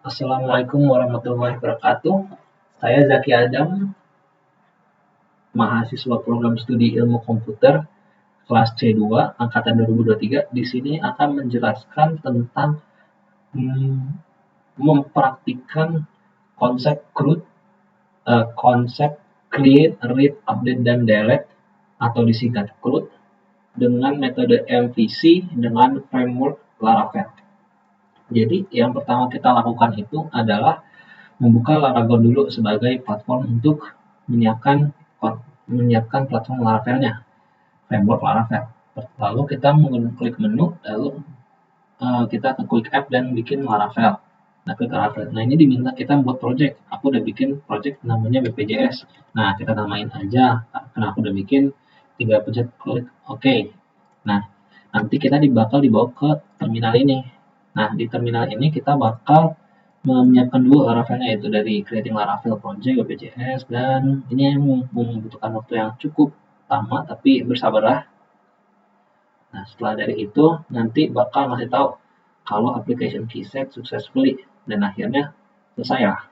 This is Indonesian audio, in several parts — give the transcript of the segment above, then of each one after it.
Assalamualaikum warahmatullahi wabarakatuh. Saya Zaki Adam, mahasiswa program studi ilmu komputer kelas C2 angkatan 2023. Di sini akan menjelaskan tentang mempraktikkan konsep CRUD, konsep create, read, update, dan delete atau disingkat CRUD dengan metode MVC dengan framework Laravel. Jadi yang pertama kita lakukan itu adalah membuka Laravel dulu sebagai platform untuk menyiapkan platform Laravelnya, framework Laravel. Lalu kita mengklik menu, lalu kita ke Quick App dan bikin Laravel. Nah, klik Laravel. Nah, ini diminta kita buat project. Aku udah bikin project namanya BPJS. Nah, kita namain aja. Karena aku udah bikin 3 pencet klik OK. Nah, nanti kita bakal dibawa ke terminal ini. Nah, di terminal ini kita bakal menyiapkan dulu Laravelnya, yaitu dari creating Laravel project BPJS, dan ini yang membutuhkan waktu yang cukup lama, tapi bersabarlah. Nah, setelah dari itu nanti bakal ngasih tahu kalau application key set successfully, dan akhirnya selesai lah.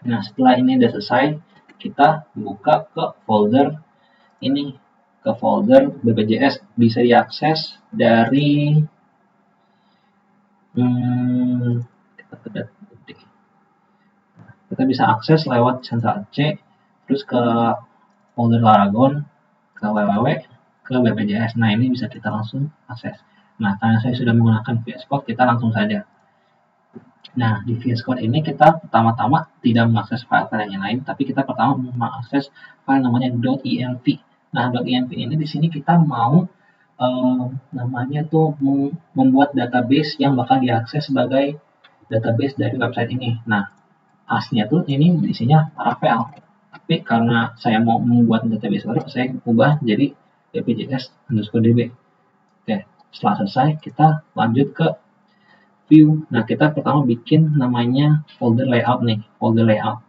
Nah, setelah ini udah selesai, kita buka ke folder ini, ke folder BPJS. Bisa diakses dari kita bisa akses lewat Central C, terus ke folder Laragon, ke www, ke BPJS. Nah, ini bisa kita langsung akses. Nah, karena saya sudah menggunakan VS Code, kita langsung saja. Nah, di VS Code ini kita pertama-tama tidak mengakses file-file yang lain, tapi kita pertama mengakses file namanya .env. Nah, .env ini di sini kita mau namanya tuh membuat database yang bakal diakses sebagai database dari website ini. Nah, aslinya tuh ini isinya Laravel, tapi karena saya mau membuat database baru, saya ubah jadi bpjs_db. Oke, setelah selesai kita lanjut ke view. Nah, kita pertama bikin namanya folder layout nih, folder layout.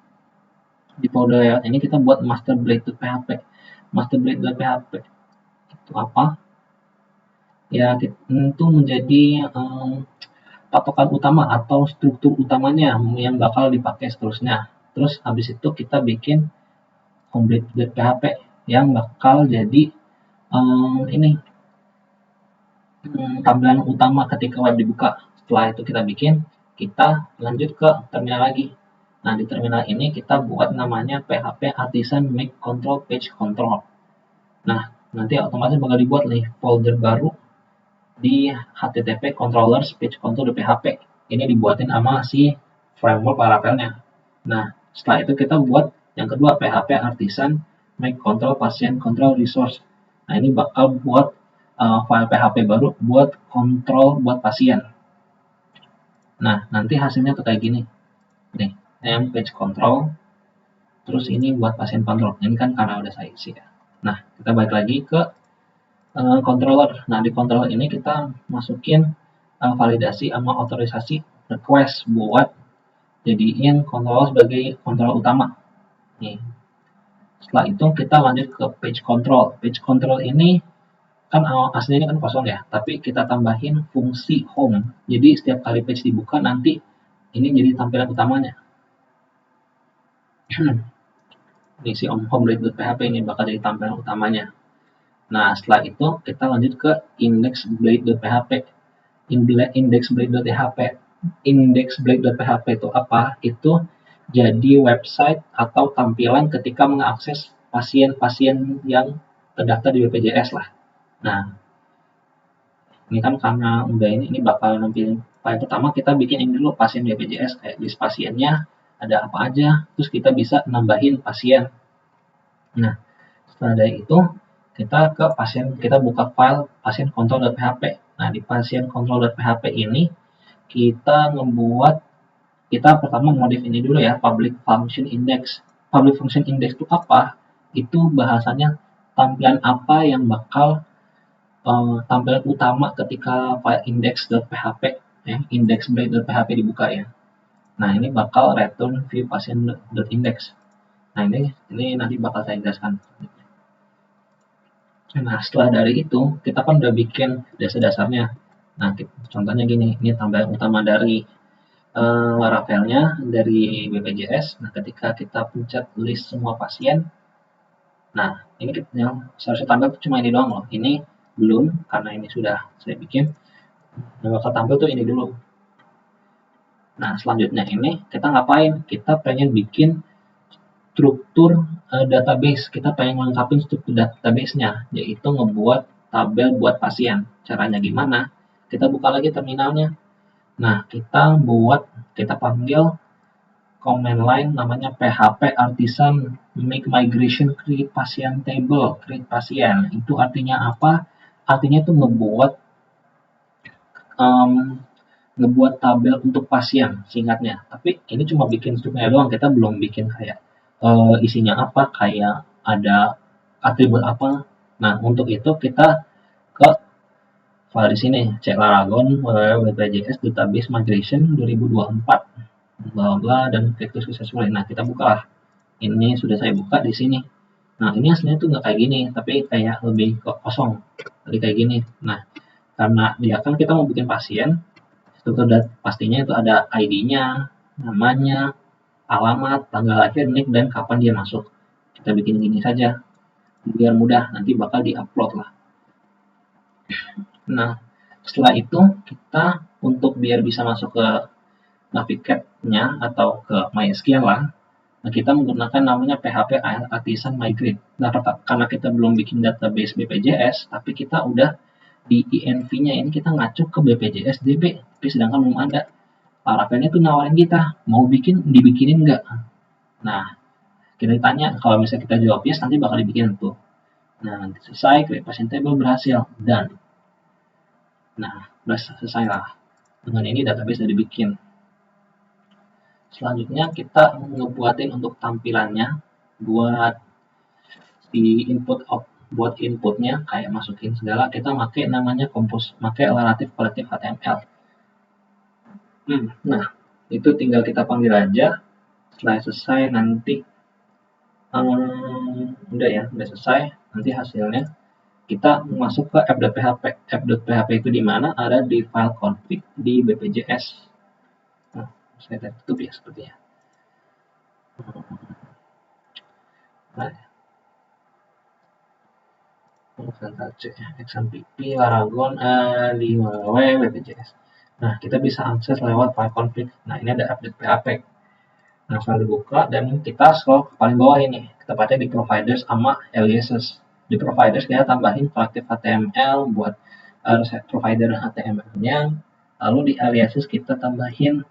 Di folder layout ini kita buat masterblade.php. Masterblade.php itu apa? Ya, itu menjadi patokan utama atau struktur utamanya yang bakal dipakai seterusnya. Terus habis itu kita bikin homeblade.php yang bakal jadi ini tampilan utama ketika web dibuka. Setelah itu kita lanjut ke terminal lagi. Nah, di terminal ini kita buat namanya PHP Artisan Make Control Page Control. Nah, nanti otomatis bakal dibuat nih folder baru di http controllers page control.php. Ini dibuatin sama si framework Laravelnya. Nah, setelah itu kita buat yang kedua, PHP Artisan Make Control Patient Control Resource. Nah, ini bakal buat file PHP baru buat kontrol buat pasien. Nah, nanti hasilnya tuh kayak gini. Nih, name page control. Terus ini buat pasien control. Ini kan karena udah saya isi ya. Nah, kita balik lagi ke controller. Nah, di controller ini kita masukin validasi sama otorisasi request buat jadiin controller sebagai controller utama. Nih. Setelah itu kita lanjut ke page control. Page control ini kan aslinya kan kosong ya, tapi kita tambahin fungsi home. Jadi setiap kali page dibuka nanti ini jadi tampilan utamanya. Ini si homeblade.php ini bakal jadi tampilan utamanya. Nah, setelah itu kita lanjut ke indexblade.php. Indexblade.php itu apa? Itu jadi website atau tampilan ketika mengakses pasien-pasien yang terdaftar di BPJS lah. Nah, ini kan karena udah ini bakal nampilin file pertama, kita bikin ini dulu pasien BPJS, kayak list pasiennya ada apa aja, terus kita bisa nambahin pasien. Nah, setelah dari itu kita ke pasien, kita buka file pasien control.php. Nah, di pasien control.php ini kita pertama modif ini dulu ya, public function index. Public function index itu apa? Itu bahasanya tampilan apa yang bakal tampilan utama ketika file index.php ya, indexblade.php dibuka ya. Nah, ini bakal return view pasien.index. Nah, ini nanti bakal saya jelaskan. Nah, setelah dari itu kita kan udah bikin dasar-dasarnya. Nah, contohnya gini, ini tampilan utama dari Laravelnya dari BPJS. Nah, ketika kita pencet list semua pasien, nah ini yang seharusnya tampil cuma ini doang loh. Ini belum, karena ini sudah saya bikin. Yang bakal tampil tuh ini dulu. Nah, selanjutnya ini kita ngapain? Kita pengen bikin struktur database. Kita pengen lengkapin struktur database-nya, yaitu ngebuat tabel buat pasien. Caranya gimana? Kita buka lagi terminalnya. Nah, kita panggil command line namanya php artisan make migration create pasien table, create pasien. Itu artinya apa? Artinya itu um, ngebuat tabel untuk pasien singkatnya. Tapi ini cuma bikin strukturnya doang, kita belum bikin kayak isinya apa, kayak ada atribut apa. Nah, untuk itu kita ke file di sini, cek Laragon www.bpjs database migration 2024 bla bla dan klik to successfully. Nah, kita buka lah. Ini sudah saya buka di sini. Nah, ini aslinya tuh nggak kayak gini, tapi kayak lebih ke kosong. Jadi kayak gini. Nah, karena dia kan kita mau bikin pasien, struktur pastinya itu ada ID-nya, namanya, alamat, tanggal lahir, nick, dan kapan dia masuk. Kita bikin gini saja, biar mudah, nanti bakal di-upload lah. Nah, setelah itu kita untuk biar bisa masuk ke Navigate-nya atau ke MySQL lah, nah kita menggunakan namanya PHP Artisan Migrate. Nah, karena kita belum bikin database BPJS, tapi kita udah di INV-nya ini kita ngacu ke BPJS DB, tapi sedangkan belum ada. Laravelnya tuh nawarin kita, mau dibikinin nggak? Nah, kita tanya, kalau misalnya kita jawab yes, nanti bakal dibikin tuh. Nah, nanti selesai, create passion table berhasil, dan nah, udah selesai lah. Dengan ini database udah dibikin. Selanjutnya kita ngebuatin untuk tampilannya buat di buat inputnya kayak masukin segala, kita pakai namanya pakai Larative Collective HTML. Nah, itu tinggal kita panggil aja. Setelah selesai nanti udah selesai, nanti hasilnya kita masuk ke app.php. App.php itu di mana? Ada di file config di BPJS. Nah, saya tutup ya sepertinya. Nah, XMPP Laragon di www BPJS. Nah, kita bisa akses lewat file config. Nah, ini ada update PHP. Nah, setelah dibuka dan kita scroll ke paling bawah ini. Kita baca di providers sama aliases. Di providers kita tambahin collective HTML buat provider HTML-nya. Lalu di aliases kita tambahin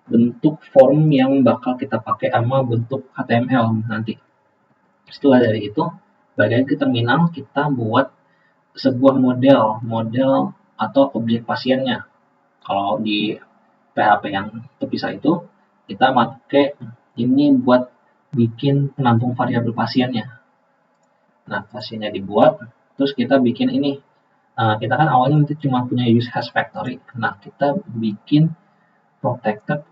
bentuk form yang bakal kita pakai sama bentuk HTML nanti. Setelah dari itu, bagian ke terminal kita buat sebuah model atau objek pasiennya. Kalau di PHP yang terpisah itu, kita pakai ini buat bikin penampung variabel pasiennya. Nah, pasiennya dibuat, terus kita bikin ini. Kita kan awalnya nanti cuma punya use has factory. Nah, kita bikin protected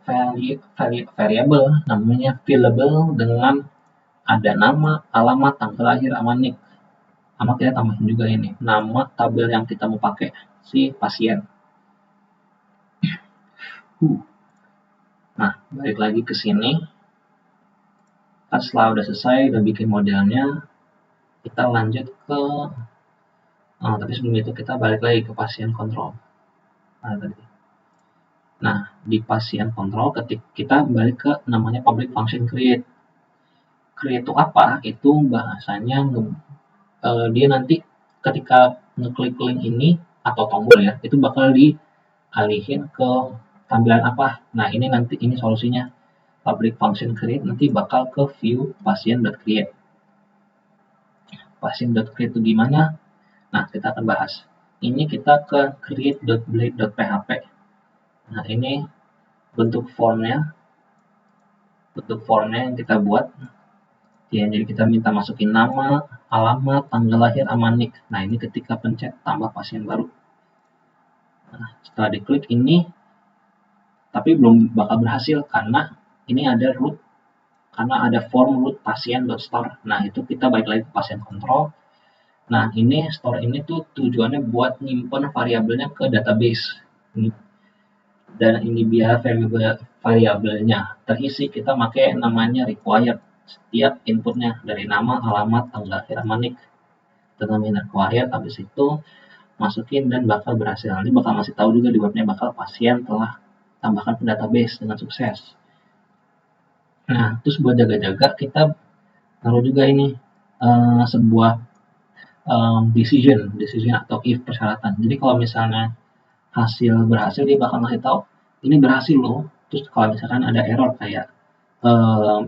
variable namanya fillable dengan ada nama, alamat, tanggal lahir, sama nick. Sama kita tambahin juga ini nama tabel yang kita mau pakai si pasien. Nah, balik lagi ke sini. Setelah udah selesai, udah bikin modelnya, kita lanjut ke tapi sebelum itu kita balik lagi ke pasien kontrol. Nah, di pasien kontrol ketika kita balik ke namanya public function create. Create itu apa? Itu bahasanya dia nanti ketika ngeklik link ini atau tombol ya, itu bakal dialihin ke tampilan apa. Nah, ini nanti ini solusinya. Public function create nanti bakal ke view pasien.create. Pasien.create itu gimana? Nah, kita akan bahas. Ini kita ke create.blade.php. Nah, ini bentuk formnya yang kita buat. Ya, jadi kita minta masukin nama, alamat, tanggal lahir, sama nick. Nah, ini ketika pencet tambah pasien baru. Nah, setelah diklik ini, tapi belum bakal berhasil karena ini ada root, karena ada form root pasien.store. Nah, itu kita balik lagi ke pasien kontrol. Nah, ini store ini tuh tujuannya buat nyimpen variabelnya ke database. Dan ini biar variabelnya terisi, kita pakai namanya required. Setiap inputnya dari nama, alamat, tanggal lahir, sama NIK. Kita nambahin required, habis itu masukin dan bakal berhasil. Nanti bakal masih tahu juga di webnya bakal pasien telah tambahkan ke database dengan sukses. Nah, terus buat jaga-jaga kita taruh juga ini sebuah decision atau if persyaratan. Jadi kalau misalnya hasil berhasil, dia bakal ngasih tahu ini berhasil loh. Terus kalau misalkan ada error kayak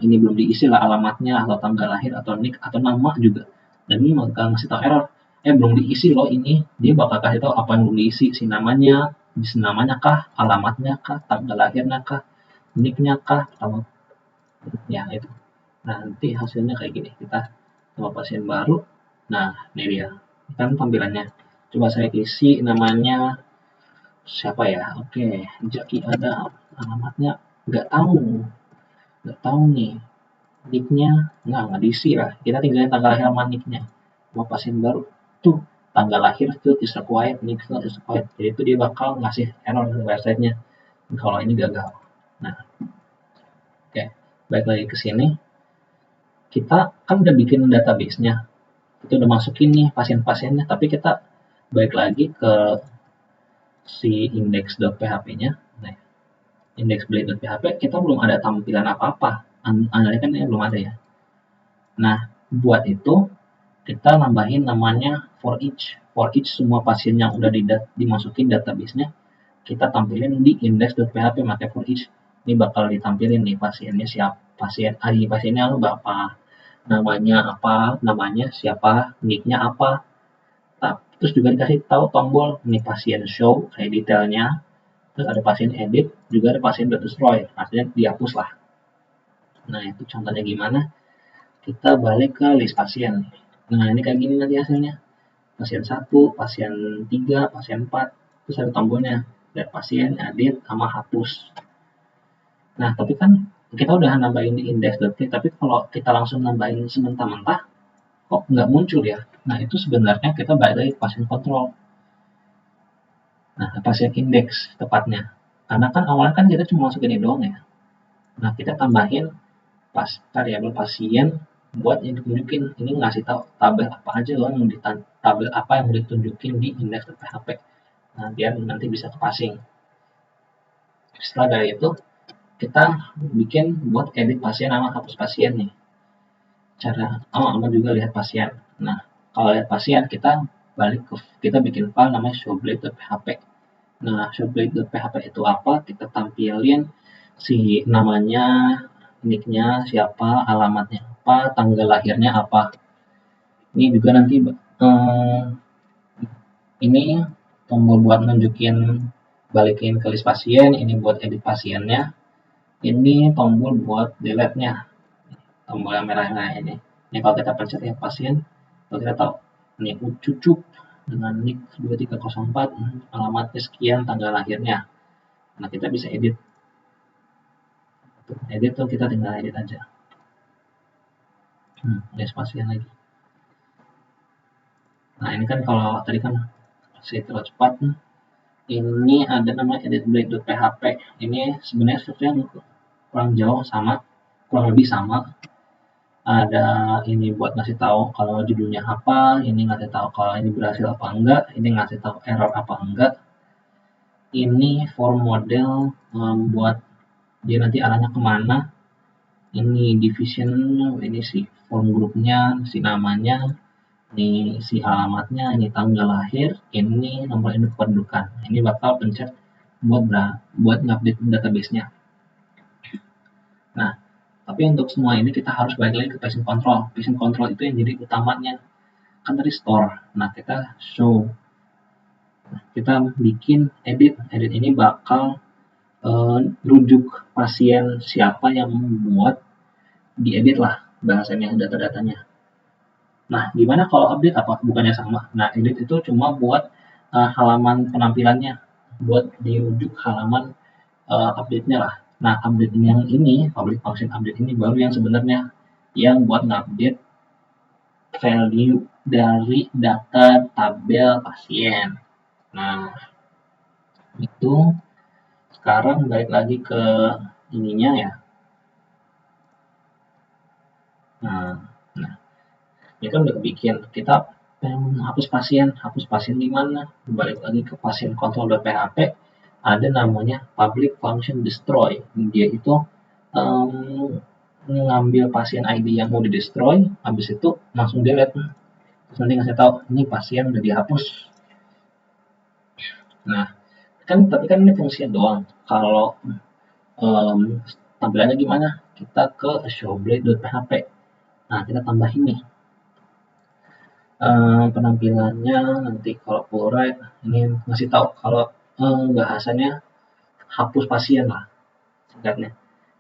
ini belum diisi lah alamatnya atau tanggal lahir atau NIK atau nama juga, dan ini bakal ngasih tahu error belum diisi loh, ini dia bakal kasih tahu apa yang belum diisi, si namanya kah, alamatnya kah, tanggal lahirnya kah, NIK-nya kah, atau ya itu. Nah, nanti hasilnya kayak gini, kita sama pasien baru. Nah, ini dia kan tampilannya. Coba saya isi namanya siapa ya? Oke, Jaki Adam. Alamatnya nggak tahu nih. Nicknya nggak diisi lah. Kita tinggalin tanggal lahir sama nicknya. Mau pasien baru tuh tanggal lahir tuh is required, nick is required. Jadi itu dia bakal ngasih error di websitenya kalau ini gagal. Nah, oke, balik lagi ke sini. Kita kan udah bikin database-nya, kita udah masukin nih pasien-pasiennya, tapi kita balik lagi ke si index.php-nya. Nah, index.php kita belum ada tampilan apa-apa, analnya kan belum ada ya. Nah, buat itu kita nambahin namanya for each semua pasien yang udah dimasukin database-nya kita tampilin di index.php, pakai for each. Ini bakal ditampilin nih pasiennya siapa, ID pasiennya berapa, namanya siapa, nicknya apa. Terus juga dikasih tahu tombol ini pasien show kayak detailnya, terus ada pasien edit, juga ada pasien destroy, artinya dihapus lah. Nah, itu contohnya gimana. Kita balik ke list pasien. Nah, ini kayak gini nanti hasilnya. Pasien 1, pasien 3, pasien 4, terus ada tombolnya, lihat pasien, edit, sama hapus. Nah, tapi kan kita udah nambahin di index.php, tapi kalau kita langsung nambahin sementara-mentah, kok nggak muncul ya? Nah, itu sebenarnya kita balik lagi ke pasien control. Nah, pasien index tepatnya. Karena kan awalnya kan kita cuma masukin ini doang ya. Nah, kita tambahin variabel pasien buat yang ditunjukin, ini ngasih tahu tabel apa aja loh yang tabel apa yang mau ditunjukin di index.php. Nah, biar nanti bisa kepasing. Setelah dari itu kita bikin buat edit pasien sama hapus pasien nih. Sama juga lihat pasien. Nah, kalau lihat pasien kita kita bikin file namanya showblade.php. Nah, showblade.php itu apa? Kita tampilin si namanya, nicknya siapa, alamatnya apa, tanggal lahirnya apa. Ini juga nanti ini tombol buat nunjukin balikin ke list pasien, ini buat edit pasiennya, ini tombol buat delete-nya, tombol yang merah ini. Ini kalau kita pencet ya pasien, kalau kita tahu ini cucuk dengan nick 2304, alamatnya sekian, tanggal lahirnya. Nah, kita bisa edit. Edit tuh kita tinggal edit aja. List pasien lagi. Nah, ini kan kalau tadi kan saya terlalu cepat. Ini ada nama edit.php. Ini sebenarnya strukturnya kurang lebih sama. Ada ini buat ngasih tahu kalau judulnya apa, ini ngasih tahu kalau ini berhasil apa enggak, ini ngasih tahu error apa enggak. Ini form model buat dia nanti arahnya kemana. Ini division, ini si form grupnya, si namanya, ini si alamatnya, ini tanggal lahir, ini nomor induk kependudukan. Ini bakal pencet buat ngupdate database-nya. Nah, tapi untuk semua ini kita harus balik lagi ke patient control. Patient control itu yang jadi utamanya. Kan tadi store. Nah, kita show. Nah, kita bikin edit. Edit ini bakal rujuk pasien siapa yang membuat diedit lah bahasanya data-datanya. Nah, gimana kalau update apa? Bukannya sama. Nah, edit itu cuma buat halaman penampilannya, buat dirujuk halaman update-nya lah. Nah, update yang ini, public function update ini baru yang sebenarnya yang buat ngupdate value dari data tabel pasien. Nah, itu Sekarang balik lagi ke ininya ya. Nah, ini kan udah bikin kita pengen hapus pasien di mana? Balik lagi ke pasien control.php, ada namanya public function destroy. Dia itu ngambil pasien ID yang mau di destroy, habis itu langsung delete. Terus nanti ngasih tahu ini pasien udah dihapus. Nah, tapi kan ini fungsinya doang. Kalau tampilannya gimana? Kita ke showblade.php. Nah, kita tambahin nih penampilannya nanti. Kalau pull right ini ngasih tahu kalau bahasanya hapus pasien lah singkatnya.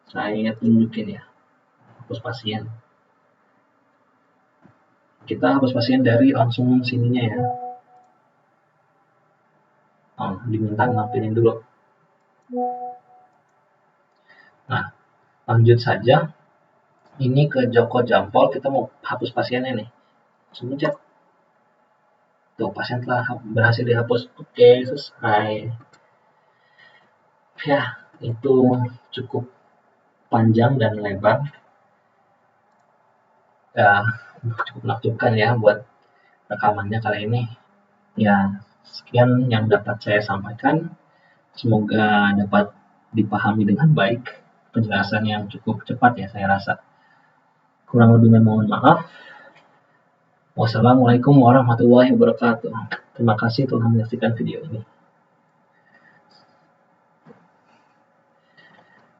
Saya tunjukin ya, hapus pasien. Kita hapus pasien dari langsung sininya ya. Diminta nampilin dulu. Nah, lanjut saja. Ini ke Joko Jampol, kita mau hapus pasiennya nih. Langsung pencet. Tuh, pasien telah berhasil dihapus. Oke, selesai. Ya, itu cukup panjang dan lebar. Ya, cukup menakjubkan ya buat rekamannya kali ini. Ya, sekian yang dapat saya sampaikan. Semoga dapat dipahami dengan baik. Penjelasan yang cukup cepat ya saya rasa. Kurang lebihnya mohon maaf. Wassalamualaikum warahmatullahi wabarakatuh. Terima kasih telah menyaksikan video ini.